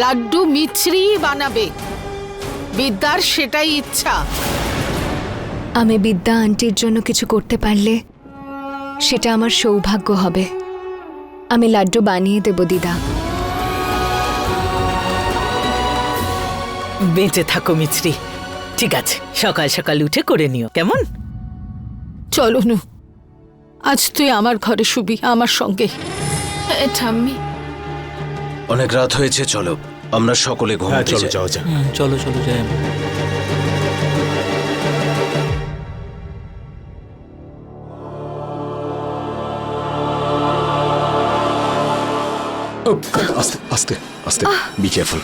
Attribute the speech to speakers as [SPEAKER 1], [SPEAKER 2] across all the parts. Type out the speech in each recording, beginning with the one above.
[SPEAKER 1] লাড্ডু মিছরি বানাবে। বিদ্যার সেটাই ইচ্ছা।
[SPEAKER 2] আমি বিদ্যা আন্টির জন্য কিছু করতে পারলে সেটা আমার সৌভাগ্য হবে। আমি লাড্ডু বানিয়ে দেব দিদা।
[SPEAKER 3] বেঁচে থাকো মিছরি। ঠিক আছে, সকাল সকাল উঠে করে নিও, কেমন?
[SPEAKER 1] চলো নু, আজ তুই আমার ঘরে শুবি আমার সঙ্গে। ঠাম্মি,
[SPEAKER 4] অনেক রাত হয়েছে, চলো আমরা সকলে ঘুমাতে
[SPEAKER 5] চলো
[SPEAKER 4] যাই।
[SPEAKER 5] যাও যাও।
[SPEAKER 6] চলো চলো যাই।
[SPEAKER 5] আস্তে আস্তে আস্তে, বি কেয়ারফুল।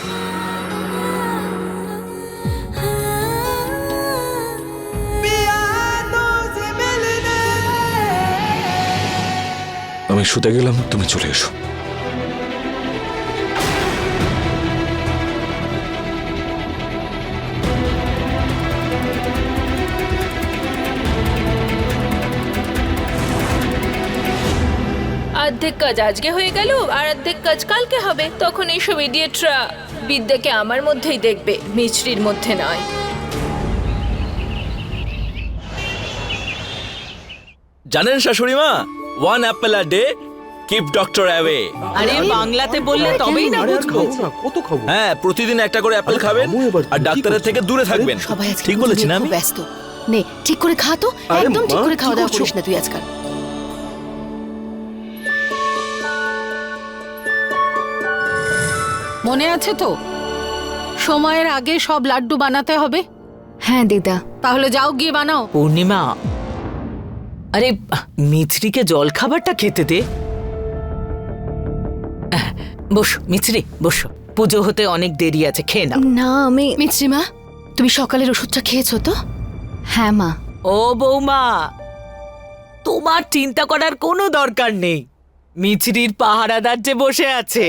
[SPEAKER 5] আমি শুতে গেলাম, তুমি চলে এসো।
[SPEAKER 7] অর্ধেক কাজ আজকে হয়ে গেল আর অর্ধেক কাজ কালকে হবে। তখন এইসব ইডিয়েটরা বিদ্যাকে আমার মধ্যেই দেখবে, মিছরির মধ্যে নয়।
[SPEAKER 6] জানেন শাশুড়ি মা, 1 Apple a day keep doctor away.
[SPEAKER 3] আরে বাংলাতে বললে তবেই না বুঝবো।
[SPEAKER 5] কত খাবো?
[SPEAKER 6] হ্যাঁ, প্রতিদিন একটা করে অ্যাপেল খাবেন আর ডাক্তারের থেকে দূরে থাকবেন।
[SPEAKER 8] সবাই আজকে
[SPEAKER 6] ঠিক বলেছি না আমি?
[SPEAKER 8] ব্যস্ত নে, ঠিক করে খা তো।
[SPEAKER 5] আরে
[SPEAKER 8] একদম ঠিক
[SPEAKER 5] মা,
[SPEAKER 8] করে
[SPEAKER 5] কি
[SPEAKER 8] খাওয়া দাওয়া
[SPEAKER 5] করছো?
[SPEAKER 8] করিস না তুই আজকাল।
[SPEAKER 1] মনে আছে তো সময়ের আগে সব লাড্ডু বানাতে হবে?
[SPEAKER 2] হ্যাঁ দিদা।
[SPEAKER 1] তাহলে যাও গিয়ে বানাও।
[SPEAKER 3] পূর্ণিমা, আরে মিছরিকে জল খাবারটা খেতে দে। বসো মিছরি, বসো। পুজো হতে অনেক দেরি আছে, খেয়ে নাও।
[SPEAKER 2] না আমি।
[SPEAKER 8] মিছরিমা, তুমি সকালের ওষুধটা খেয়েছো তো?
[SPEAKER 2] হ্যাঁ মা।
[SPEAKER 3] ও বৌমা, তোমার চিন্তা করার কোনো দরকার নেই। মিছরির পাহারাদার যে বসে আছে,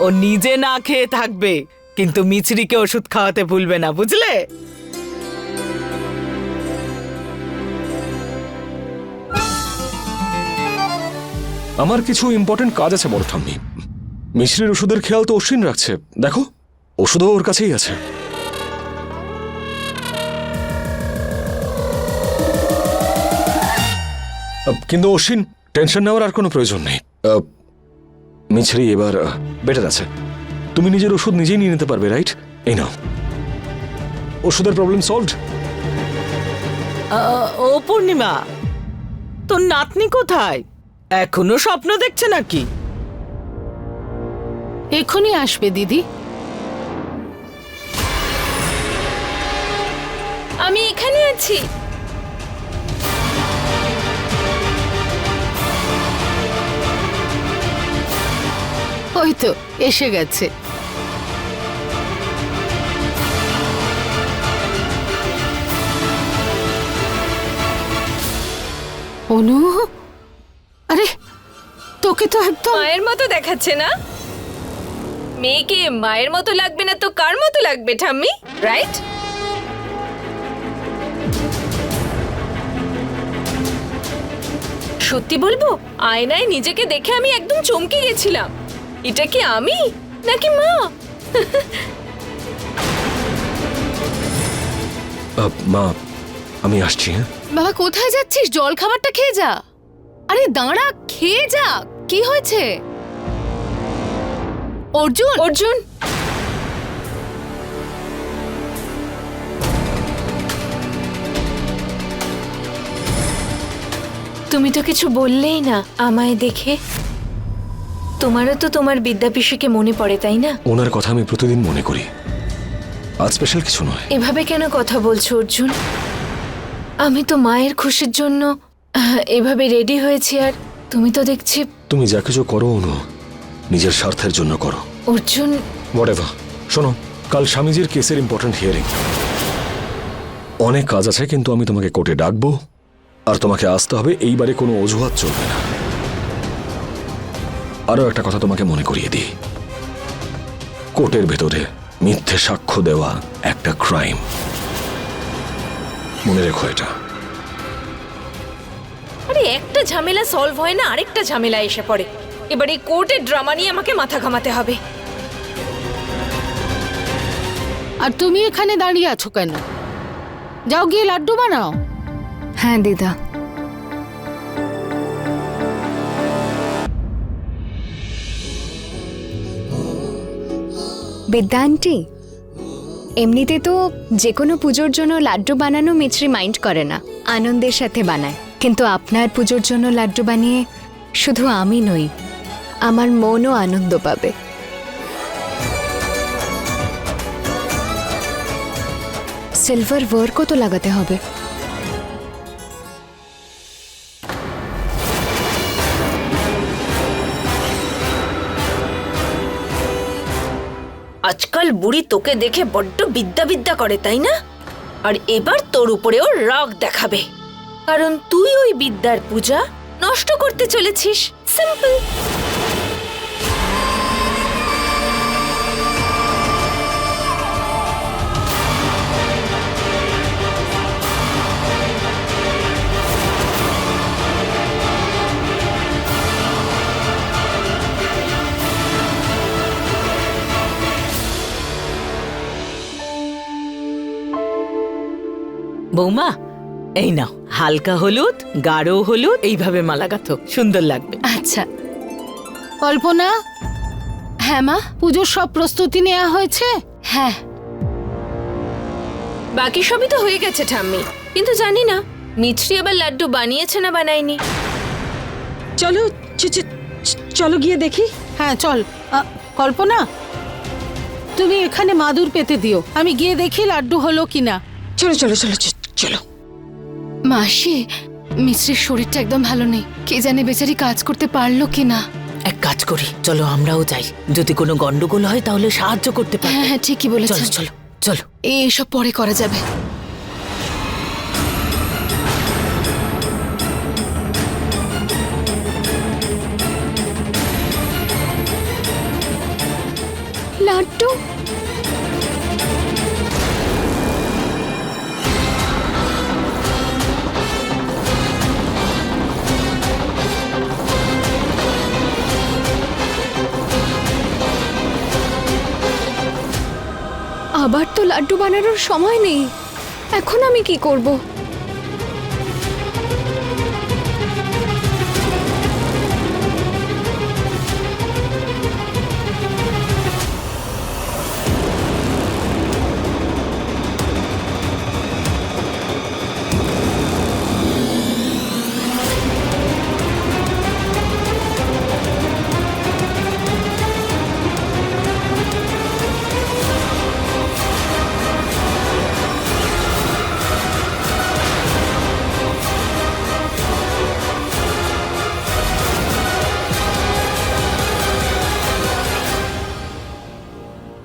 [SPEAKER 3] ও নিজে না খেয়ে থাকবে, কিন্তু মিছরিকে ওষুধ খাওয়াতে ভুলবে না, বুঝলে?
[SPEAKER 5] আমার কিছু ইম্পর্টেন্ট কাজ আছে বড় ঠাম্মি। মিছরির ওষুধের খেয়াল তো অশ্বিন রাখছে, দেখো ওষুধও ওর কাছেই আছে। কিন্তু অশ্বিন, টেনশন নেওয়ার আর কোনো প্রয়োজন নেই। মিছরি এবার বেটার আছে। তুমি নিজের ওষুধ নিজেই নিয়ে নিতে পারবে, রাইট? এই নাও, ওষুধের প্রবলেম সলভড।
[SPEAKER 3] ও পূর্ণিমা, তোর নাতনি কোথায়? এখনো স্বপ্ন দেখছে নাকি?
[SPEAKER 1] এখনই আসবে দিদি।
[SPEAKER 7] আমি এখানে আছি।
[SPEAKER 1] ওই তো এসে গেছে। অনু, আরে তোকে তো একদম
[SPEAKER 7] মায়ের মতো দেখাচ্ছে না? মেয়েকে মায়ের মতো লাগবে না তো কার মতো লাগবে ঠাম্মি, রাইট? সত্যি বলবো, আয়নায় নিজেকে দেখে আমি একদম চমকে গেছিলাম। এটা কি আমি নাকি মা?
[SPEAKER 5] মা, আমি আসছি। হ্যাঁ,
[SPEAKER 8] বাবা কোথায় যাচ্ছিস? জল খাবারটা খেয়ে যা। আরে দাঁড়া, খেয়ে যা। কি হয়েছে? অর্জুন,
[SPEAKER 7] অর্জুন, তুমি তো কিছু বললেই না আমায় দেখে। তোমারও তো তোমার বিদ্যাপিসিকে মনে পড়ে, তাই না?
[SPEAKER 5] ওনার কথা আমি প্রতিদিন মনে করি, আজ স্পেশাল কিছু নয়।
[SPEAKER 7] এভাবে কেন কথা বলছো অর্জুন? আমি তো মায়ের খুশির জন্য এভাবে রেডি হয়েছি, আর তুমি তো দেখছি।
[SPEAKER 5] তুমি যা কিছু করো অনু, নিজের স্বার্থের জন্য করো।
[SPEAKER 7] অর্জুন,
[SPEAKER 5] হোয়াটএভার। শোনো, কাল স্বামীজির কেসের ইম্পর্টেন্ট হিয়ারিং, অনেক কাজ আছে, কিন্তু আমি তোমাকে কোর্টে ডাকবো আর তোমাকে আসতে হবে। এইবারে কোনো অজুহাত চলবে না। আরো একটা কথা তোমাকে মনে করিয়ে দিই, কোর্টের ভেতরে মিথ্যে সাক্ষ্য দেওয়া একটা ক্রাইম, মনে রেখো এটা।
[SPEAKER 7] আরে একটা ঝামেলা সলভ হয় না আরেকটা ঝামেলা এসে পড়ে। এবার এই কোর্টের ড্রামা নিয়ে আমাকে মাথা ঘামাতে হবে।
[SPEAKER 1] আর তুমি এখানে দাঁড়িয়ে আছো কেন? যাও গিয়ে লাড্ডু বানাও।
[SPEAKER 2] হ্যাঁ দিদা। বিদ্যা আন্টি, এমনিতে তো যে কোনো পুজোর জন্য লাড্ডু বানানো মিছরি মাইন্ড করে না, আনন্দের সাথে বানায়। কিন্তু আপনার পুজোর জন্য লাড্ডু বানিয়ে শুধু আমি নই, আমার মনও আনন্দ পাবে। সিলভার ওয়ার্কও তো লাগাতে হবে।
[SPEAKER 7] আজকাল বুড়ি তোকে দেখে বড্ড বিদ্যা বিদ্যা করে, তাই না? আর এবার তোর উপরেও রাগ দেখাবে, কারণ তুই ওই বিদ্যার পূজা নষ্ট করতে চলেছিস। সিম্পল।
[SPEAKER 3] বৌমা, এই নাও হালকা হলুদ, গাঢ় হলুদ, এইভাবে মালা গাঁথো, সুন্দর লাগবে।
[SPEAKER 8] আচ্ছা।
[SPEAKER 1] কল্পনা,
[SPEAKER 8] হ্যাঁ মা।
[SPEAKER 1] পুজোর সব প্রস্তুতি নেওয়া হয়েছে?
[SPEAKER 8] হ্যাঁ।
[SPEAKER 7] বাকি সবই তো হয়ে গেছে ঠাম্মি, কিন্তু জানি না মিছরি আবার লাড্ডু বানিয়েছে না বানায়নি।
[SPEAKER 9] চলো চলো গিয়ে দেখি।
[SPEAKER 1] হ্যাঁ চল। কল্পনা, তুমি এখানে মাদুর পেতে দিও, আমি গিয়ে দেখি লাড্ডু হলো কিনা।
[SPEAKER 9] চলো চলো চলো চলো।
[SPEAKER 8] মাসি, মিছরির শরীরটা একদম ভালো নেই, কে জানে বেচারি কাজ করতে পারলো কিনা।
[SPEAKER 3] এক কাজ করি, চলো আমরাও যাই, যদি কোনো গন্ডগোল হয় তাহলে সাহায্য করতে পারবে।
[SPEAKER 8] হ্যাঁ হ্যাঁ ঠিকই বলেছেন।
[SPEAKER 3] চলো চলো চলো।
[SPEAKER 8] এইসব পরে করা যাবে।
[SPEAKER 2] লাড্ডু, আবার তো লাড্ডু বানানোর সময় নেই, এখন আমি কি করব?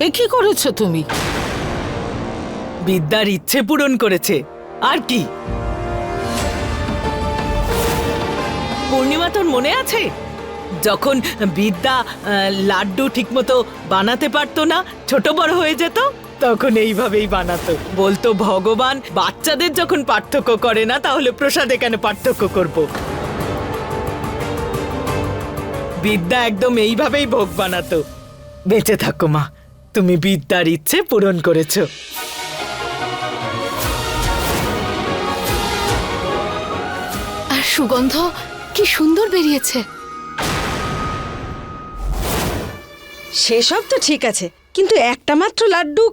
[SPEAKER 1] এ কি করেছো তুমি?
[SPEAKER 3] বিদ্যার ইচ্ছে পূরণ করেছে, আর কি। পূর্ণিমা, তোর মনে আছে যখন বিদ্যা লাড্ডু ঠিকমতো বানাতে পারতো না, ছোট বড় হয়ে যেত, তখন এইভাবেই বানাতো, বলতো ভগবান বাচ্চাদের যখন পার্থক্য করে না তাহলে প্রসাদে কেন পার্থক্য করব। বিদ্যা একদম এইভাবেই ভোগ বানাতো। বেঁচে থাকো মা, তুমি বিদ্যার ইচ্ছে পূরণ করেছো।
[SPEAKER 8] আর সুগন্ধ কি সুন্দর বেরিয়েছে।
[SPEAKER 9] সেসব তো ঠিক আছে, কিন্তু একটা মাত্র লাড্ডু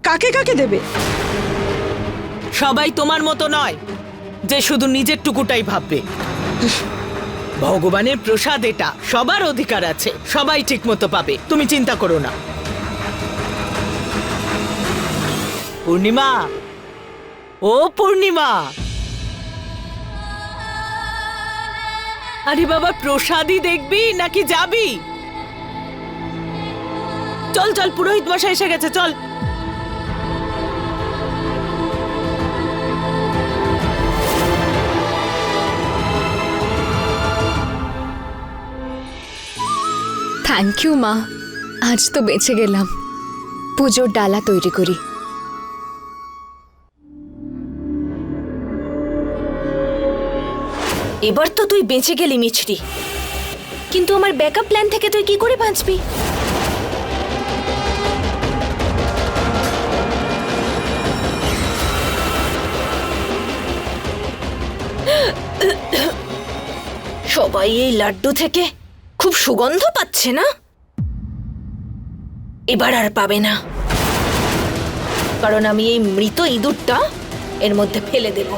[SPEAKER 9] কাকে কাকে দেবে?
[SPEAKER 3] সবাই তোমার মতো নয় যে শুধু নিজের টুকুটাই ভাববে। ভগবানের প্রসাদ এটা, সবার অধিকার আছে, সবাই ঠিক মতো পাবে, তুমি চিন্তা করো না। পূর্ণিমা, ও পূর্ণিমা, আরে বাবা, প্রসাদই দেখবি নাকি যাবি? চল চল, পুরোহিত মশাই এসে গেছে, চল।
[SPEAKER 2] থ্যাংক ইউ মা, আজ তো বেঁচে গেলাম। পুজোর ডালা তৈরি করি।
[SPEAKER 7] এবার তো তুই বেঁচে গেলি মিছরি। কিন্তু আমার ব্যাকআপ প্ল্যান থেকে তুই কি করে বাঁচবি? সবাই এই লাড্ডু থেকে খুব সুগন্ধ পাচ্ছে না? এবার আর পাবে না, কারণ আমি এই মৃত ইঁদুরটা এর মধ্যে ফেলে দেব।